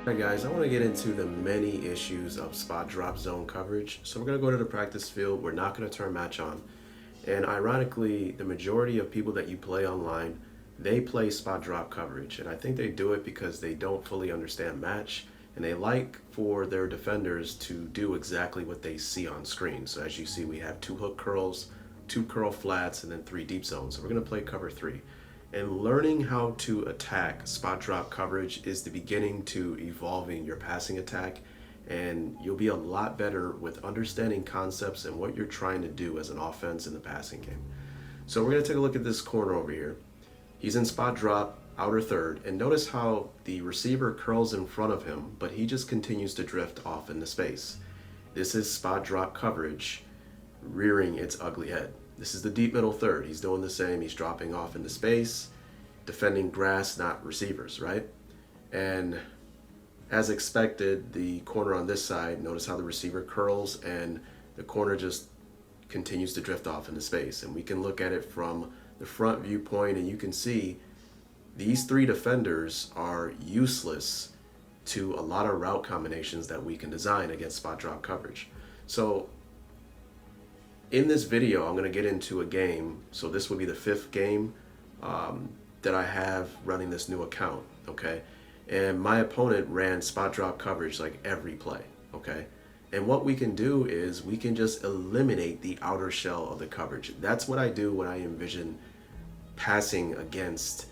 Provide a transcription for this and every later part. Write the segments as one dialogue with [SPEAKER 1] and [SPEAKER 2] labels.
[SPEAKER 1] Alright guys, I want to get into the many issues of spot drop zone coverage. So we're going to go to the practice field. We're not going to turn match on. And ironically, the majority of people that you play online, they play spot drop coverage. And I think they do it because they don't fully understand match. And they like for their defenders to do exactly what they see on screen. So as you see, we have 2 hook curls, 2 curl flats, and then 3 deep zones. So we're going to play cover 3. And learning how to attack spot drop coverage is the beginning to evolving your passing attack, and you'll be a lot better with understanding concepts and what you're trying to do as an offense in the passing game. So we're going to take a look at this corner over here. He's in spot drop, outer third, and notice how the receiver curls in front of him, but he just continues to drift off into space. This is spot drop coverage rearing its ugly head. This is the deep middle third. He's doing the same. He's dropping off into space, defending grass, not receivers, right? And as expected, the corner on this side, notice how the receiver curls and the corner just continues to drift off into space. And we can look at it from the front viewpoint, and you can see these 3 defenders are useless to a lot of route combinations that we can design against spot drop coverage. So in this video, I'm going to get into a game. So this will be the 5th game that I have running this new account, okay? And my opponent ran spot drop coverage like every play, okay? And what we can do is we can just eliminate the outer shell of the coverage. That's what I do when I envision passing against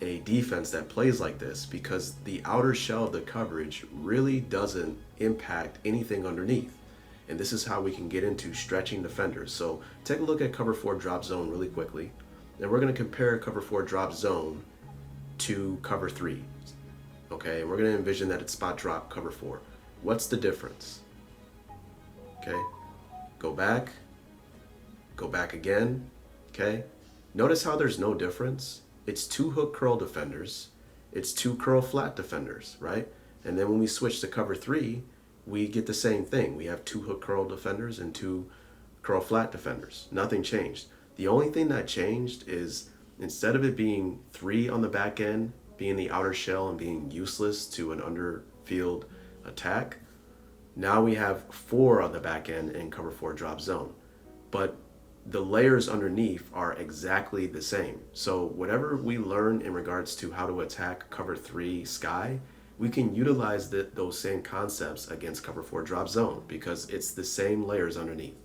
[SPEAKER 1] a defense that plays like this, because the outer shell of the coverage really doesn't impact anything underneath. And this is how we can get into stretching defenders. So take a look at cover 4 drop zone really quickly. And we're going to compare cover 4 drop zone to cover 3. Okay, and we're going to envision that it's spot drop cover 4. What's the difference? Okay, go back again. Okay, notice how there's no difference. It's 2 hook curl defenders, it's 2 curl flat defenders, right? And then when we switch to cover 3, we get the same thing. We have 2 hook curl defenders and 2 curl flat defenders. Nothing changed. The only thing that changed is instead of it being 3 on the back end, being the outer shell and being useless to an underfield attack, now we have 4 on the back end in cover 4 drop zone. But the layers underneath are exactly the same. So whatever we learn in regards to how to attack cover 3 sky, we can utilize those same concepts against cover 4 drop zone, because it's the same layers underneath.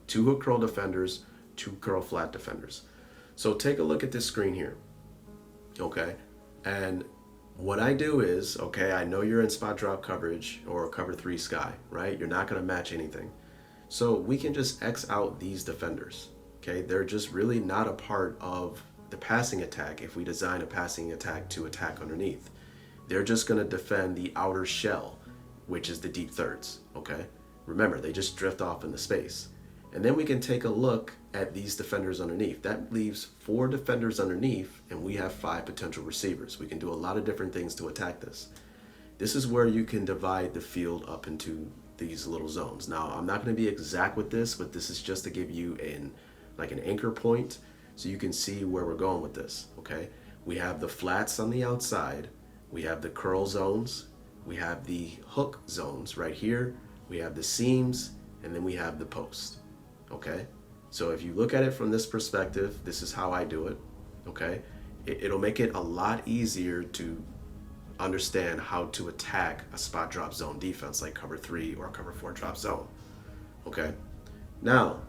[SPEAKER 1] 2 hook curl defenders, 2 curl flat defenders. So take a look at this screen here, okay? And what I do is, okay, I know you're in spot drop coverage or cover 3 sky, right? You're not gonna match anything. So we can just X out these defenders, okay? They're just really not a part of the passing attack if we design a passing attack to attack underneath. They're just going to defend the outer shell, which is the deep thirds, okay? Remember, they just drift off into space. And then we can take a look at these defenders underneath. That leaves 4 defenders underneath, and we have 5 potential receivers. We can do a lot of different things to attack this. This is where you can divide the field up into these little zones. Now, I'm not going to be exact with this, but this is just to give you an anchor point so you can see where we're going with this, okay? We have the flats on the outside. We have the curl zones, we have the hook zones right here, we have the seams, and then we have the post, okay? So if you look at it from this perspective, this is how I do it, okay? It'll make it a lot easier to understand how to attack a spot drop zone defense like cover 3 or cover 4 drop zone, okay? Now,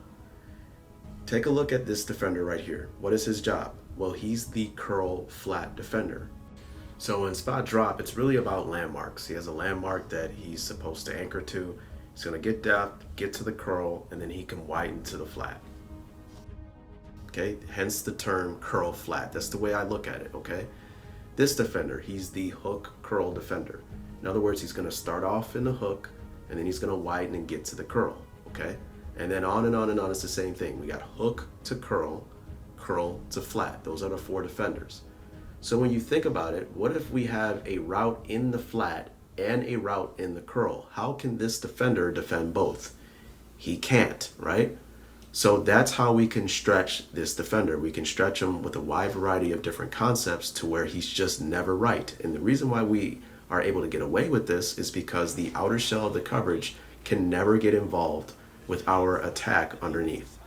[SPEAKER 1] take a look at this defender right here. What is his job? Well, he's the curl flat defender. So in spot drop, it's really about landmarks. He has a landmark that he's supposed to anchor to. He's going to get depth, get to the curl, and then he can widen to the flat. Okay, hence the term curl flat. That's the way I look at it, okay? This defender, he's the hook curl defender. In other words, he's going to start off in the hook, and then he's going to widen and get to the curl, okay? And then on and on and on, it's the same thing. We got hook to curl, curl to flat. Those are the 4 defenders. So when you think about it, what if we have a route in the flat and a route in the curl? How can this defender defend both? He can't, right? So that's how we can stretch this defender. We can stretch him with a wide variety of different concepts to where he's just never right. And the reason why we are able to get away with this is because the outer shell of the coverage can never get involved with our attack underneath.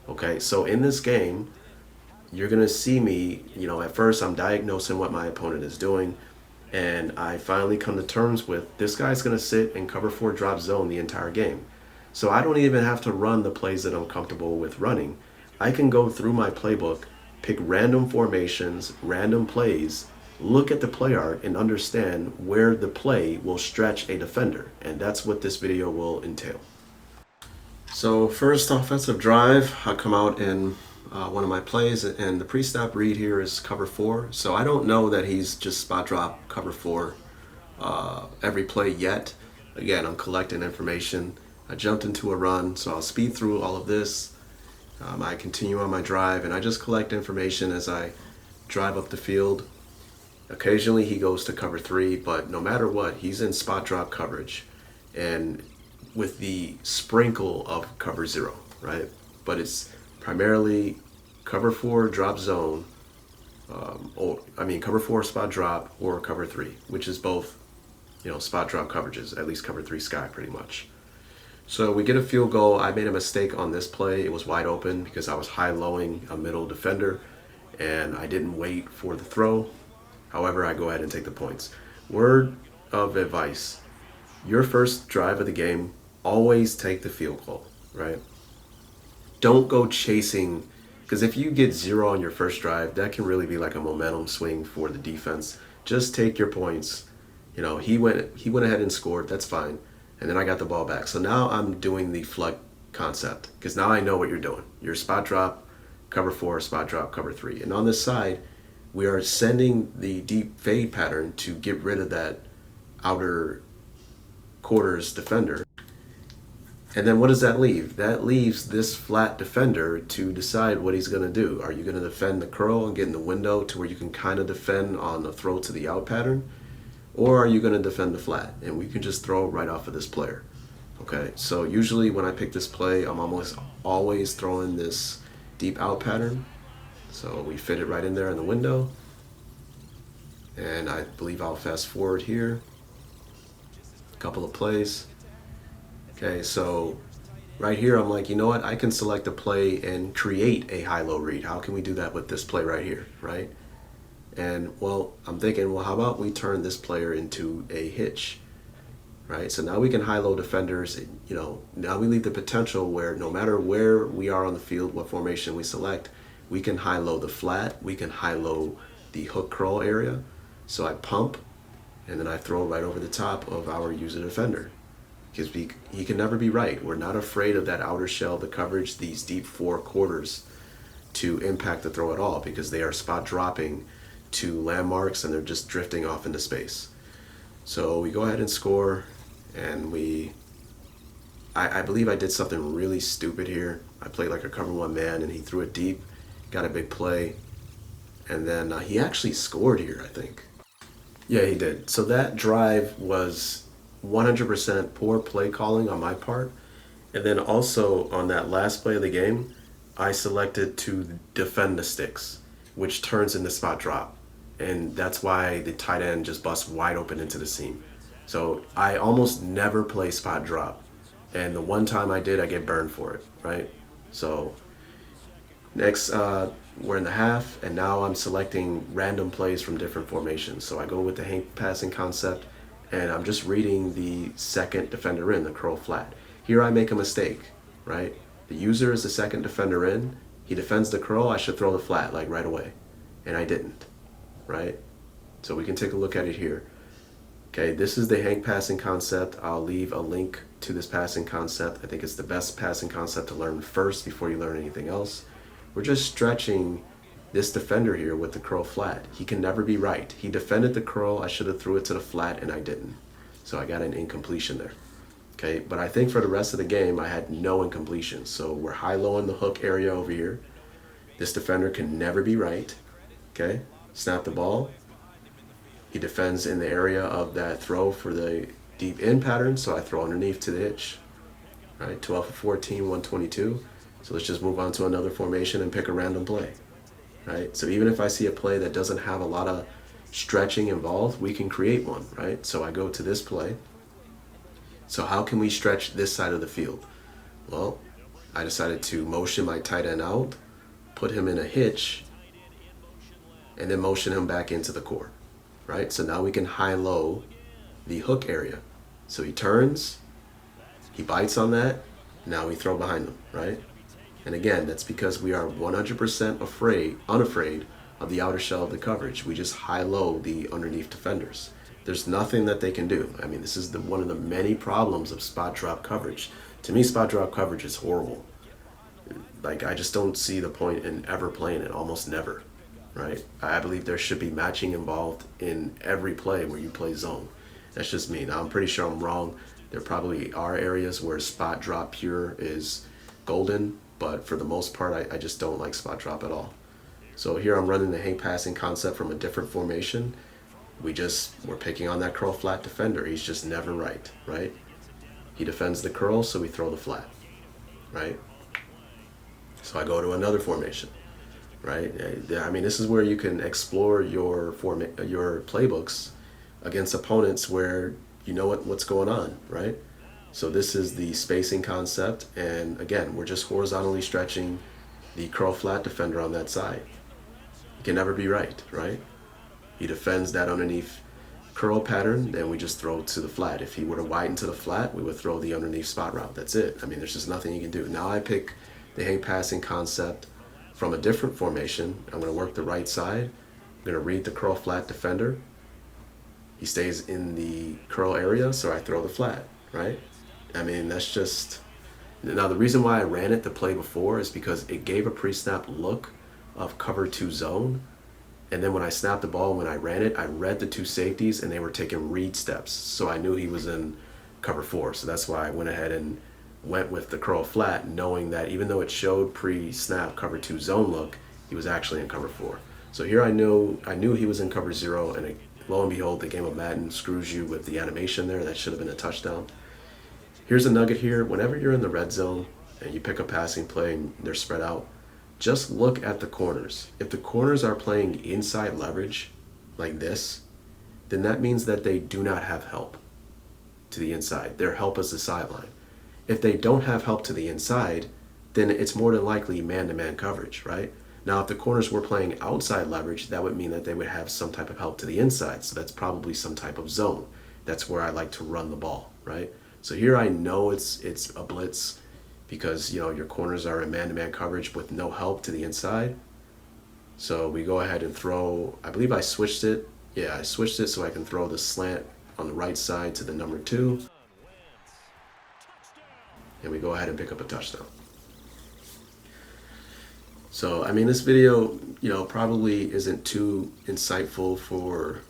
[SPEAKER 1] Okay, so in this game, you're gonna see me, at first I'm diagnosing what my opponent is doing, and I finally come to terms with this guy's gonna sit and cover 4 drop zone the entire game. So I don't even have to run the plays that I'm comfortable with running. I can go through my playbook, pick random formations, random plays, look at the play art, and understand where the play will stretch a defender. And that's what this video will entail. So first offensive drive, I come out in one of my plays, and the pre-snap read here is cover 4. So I don't know that he's just spot drop cover 4 every play yet. Again, I'm collecting information. I jumped into a run, so I'll speed through all of this. I continue on my drive, and I just collect information as I drive up the field. Occasionally he goes to cover 3, but no matter what, he's in spot drop coverage, and with the sprinkle of cover 0, right? But it's primarily cover 4 drop zone, cover 4 spot drop or cover 3, which is both, spot drop coverages, at least cover 3 sky pretty much. So we get a field goal. I made a mistake on this play. It was wide open because I was high-lowing a middle defender, and I didn't wait for the throw. However, I go ahead and take the points. Word of advice: your first drive of the game, always take the field goal, right? Don't go chasing, because if you get 0 on your first drive, that can really be like a momentum swing for the defense. Just take your points. He went ahead and scored. That's fine. And then I got the ball back. So now I'm doing the flood concept, because now I know what you're doing. You're spot drop, cover 4, spot drop, cover 3. And on this side, we are sending the deep fade pattern to get rid of that outer quarters defender. And then what does that leave? That leaves this flat defender to decide what he's going to do. Are you going to defend the curl and get in the window to where you can kind of defend on the throw to the out pattern? Or are you going to defend the flat? And we can just throw right off of this player. Okay, so usually when I pick this play, I'm almost always throwing this deep out pattern. So we fit it right in there in the window. And I believe I'll fast forward here. A couple of plays. Okay, so right here I'm like, you know what? I can select a play and create a high-low read. How can we do that with this play right here, right? And well, I'm thinking, well, how about we turn this player into a hitch, right? So now we can high-low defenders, now we leave the potential where no matter where we are on the field, what formation we select, we can high-low the flat, we can high-low the hook curl area. So I pump, and then I throw right over the top of our user defender, because he can never be right. We're not afraid of that outer shell, the coverage, these deep 4 quarters to impact the throw at all, because they are spot dropping to landmarks and they're just drifting off into space. So we go ahead and score, and I believe I did something really stupid here. I played like a cover 1 man, and he threw it deep, got a big play, and then he actually scored here, I think. Yeah, he did. So that drive was 100% poor play calling on my part. And then also on that last play of the game, I selected to defend the sticks, which turns into spot drop. And that's why the tight end just busts wide open into the seam. So I almost never play spot drop. And the one time I did, I get burned for it, right? So next, we're in the half, and now I'm selecting random plays from different formations. So I go with the hang passing concept, and I'm just reading the second defender in, the curl flat. Here I make a mistake, right? The user is the second defender in. He defends the curl. I should throw the flat like right away, and I didn't, right? So we can take a look at it here. Okay, this is the hang passing concept. I'll leave a link to this passing concept. I think it's the best passing concept to learn first before you learn anything else. We're just stretching this defender here with the curl flat. He can never be right. He defended the curl. I should have threw it to the flat, and I didn't. So I got an incompletion there. Okay, but I think for the rest of the game, I had no incompletions. So we're high-low in the hook area over here. This defender can never be right. Okay, snap the ball. He defends in the area of that throw for the deep in pattern, so I throw underneath to the hitch. All right, 12 for 14, 122. So let's just move on to another formation and pick a random play. Right, so even if I see a play that doesn't have a lot of stretching involved, we can create one, right? So I go to this play. So how can we stretch this side of the field? Well, I decided to motion my tight end out, put him in a hitch, and then motion him back into the core, right? So now we can high-low the hook area. So he turns, he bites on that, now we throw behind him, right? And again, that's because we are 100% unafraid of the outer shell of the coverage. We just high-low the underneath defenders. There's nothing that they can do. I mean, this is one of the many problems of spot drop coverage. To me, spot drop coverage is horrible. Like, I just don't see the point in ever playing it, almost never, right? I believe there should be matching involved in every play where you play zone. That's just me. Now, I'm pretty sure I'm wrong. There probably are areas where spot drop pure is golden, but for the most part, I just don't like spot drop at all. So here I'm running the hang passing concept from a different formation. We're picking on that curl flat defender. He's just never right, right? He defends the curl, so we throw the flat, right? So I go to another formation, right? I mean, this is where you can explore your playbooks against opponents where you know what's going on, right? So this is the spacing concept, and again, we're just horizontally stretching the curl flat defender on that side. It can never be right, right? He defends that underneath curl pattern, then we just throw to the flat. If he were to widen to the flat, we would throw the underneath spot route. That's it. I mean, there's just nothing you can do. Now I pick the hang passing concept from a different formation. I'm going to work the right side. I'm going to read the curl flat defender. He stays in the curl area, so I throw the flat, right? I mean, that's just... Now, the reason why I ran it the play before is because it gave a pre-snap look of cover 2 zone. And then when I snapped the ball, when I ran it, I read the two safeties and they were taking read steps. So I knew he was in cover 4. So that's why I went ahead and went with the curl flat, knowing that even though it showed pre-snap cover 2 zone look, he was actually in cover 4. So here I knew he was in cover 0, and lo and behold, the game of Madden screws you with the animation there. That should have been a touchdown. Here's a nugget here. Whenever you're in the red zone and you pick a passing play and they're spread out, just look at the corners. If the corners are playing inside leverage like this, then that means that they do not have help to the inside. Their help is the sideline. If they don't have help to the inside, then it's more than likely man-to-man coverage, right? Now, if the corners were playing outside leverage, that would mean that they would have some type of help to the inside. So that's probably some type of zone. That's where I like to run the ball, right? So here I know it's a blitz, because your corners are in man-to-man coverage with no help to the inside. So we go ahead and throw, I believe I switched it. Yeah, I switched it so I can throw the slant on the right side to the number 2. And we go ahead and pick up a touchdown. So, I mean, this video, probably isn't too insightful for,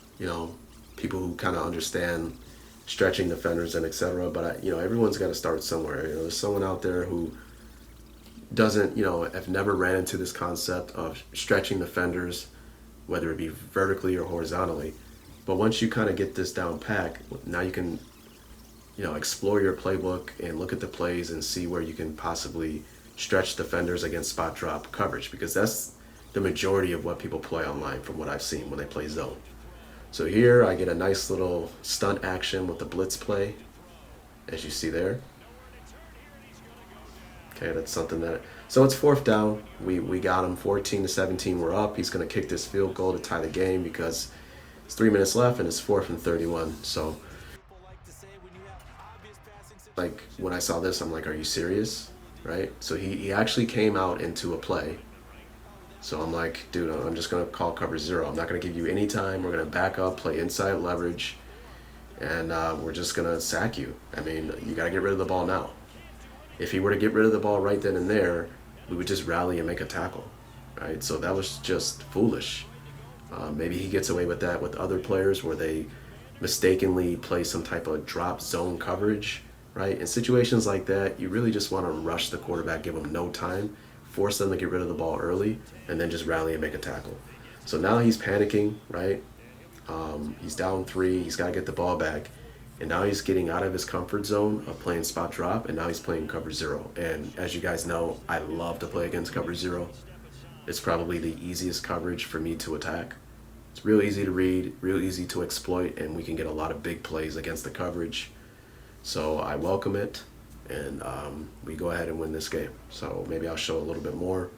[SPEAKER 1] people who kind of understand stretching defenders and etc. But everyone's got to start somewhere. There's someone out there who doesn't, have never ran into this concept of stretching defenders, whether it be vertically or horizontally. But once you kind of get this down pat, now you can, explore your playbook and look at the plays and see where you can possibly stretch defenders against spot drop coverage, because that's the majority of what people play online from what I've seen when they play zone. So here I get a nice little stunt action with the blitz play, as you see there. Okay, that's something that... So it's 4th down. We got him 14-17. We're up. He's going to kick this field goal to tie the game because it's 3 minutes left and it's 4th and 31. So, like, when I saw this, I'm like, are you serious? Right? So he actually came out into a play. So I'm like, dude, I'm just going to call cover 0. I'm not going to give you any time. We're going to back up, play inside leverage, and we're just going to sack you. I mean, you got to get rid of the ball now. If he were to get rid of the ball right then and there, we would just rally and make a tackle, right? So that was just foolish. Maybe he gets away with that with other players where they mistakenly play some type of drop zone coverage, right? In situations like that, you really just want to rush the quarterback, give them no time, force them to get rid of the ball early, and then just rally and make a tackle. So now he's panicking, right? He's down 3. He's got to get the ball back. And now he's getting out of his comfort zone of playing spot drop, and now he's playing cover 0. And as you guys know, I love to play against cover 0. It's probably the easiest coverage for me to attack. It's real easy to read, real easy to exploit, and we can get a lot of big plays against the coverage. So I welcome it, and we go ahead and win this game. So maybe I'll show a little bit more.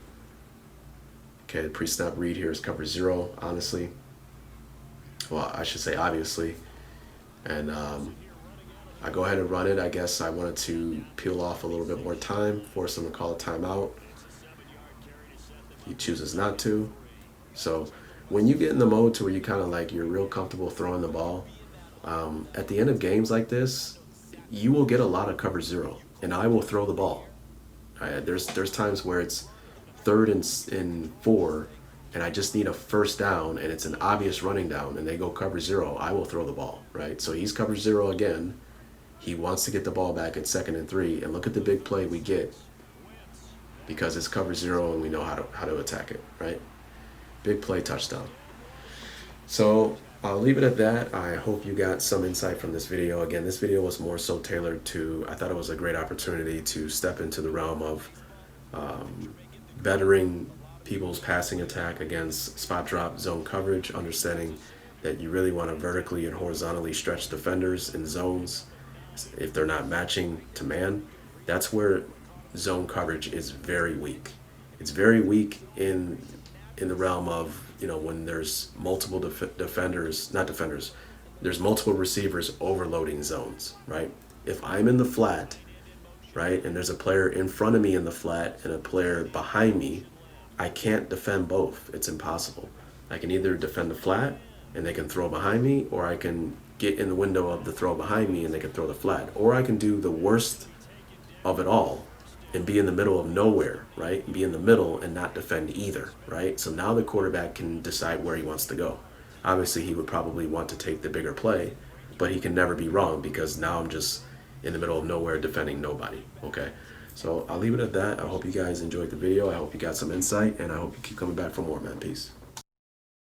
[SPEAKER 1] Okay, the pre-snap read here is cover 0, honestly. Well, I should say obviously. And I go ahead and run it. I guess I wanted to peel off a little bit more time, force him to call a timeout. He chooses not to. So when you get in the mode to where you kind of like, you're real comfortable throwing the ball, at the end of games like this, you will get a lot of cover 0, and I will throw the ball. There's times where it's 3rd and 4, and I just need a first down, and it's an obvious running down, and they go cover 0, I will throw the ball, right? So he's cover 0 again. He wants to get the ball back at 2nd and 3, and look at the big play we get because it's cover 0 and we know how to attack it, right? Big play touchdown. So I'll leave it at that. I hope you got some insight from this video. Again, this video was more so tailored to, I thought it was a great opportunity to step into the realm of bettering people's passing attack against spot drop zone coverage, understanding that you really want to vertically and horizontally stretch defenders in zones if they're not matching to man. That's where zone coverage is very weak. It's very weak in the realm of, when there's multiple there's multiple receivers overloading zones, right? If I'm in the flat, right, and there's a player in front of me in the flat and a player behind me, I can't defend both. It's impossible. I can either defend the flat and they can throw behind me, or I can get in the window of the throw behind me and they can throw the flat, or I can do the worst of it all and be in the middle of nowhere, right? Be in the middle and not defend either, right? So now the quarterback can decide where he wants to go. Obviously, he would probably want to take the bigger play, but he can never be wrong because now I'm just in the middle of nowhere defending nobody, okay? So I'll leave it at that. I hope you guys enjoyed the video. I hope you got some insight, and I hope you keep coming back for more, man. Peace.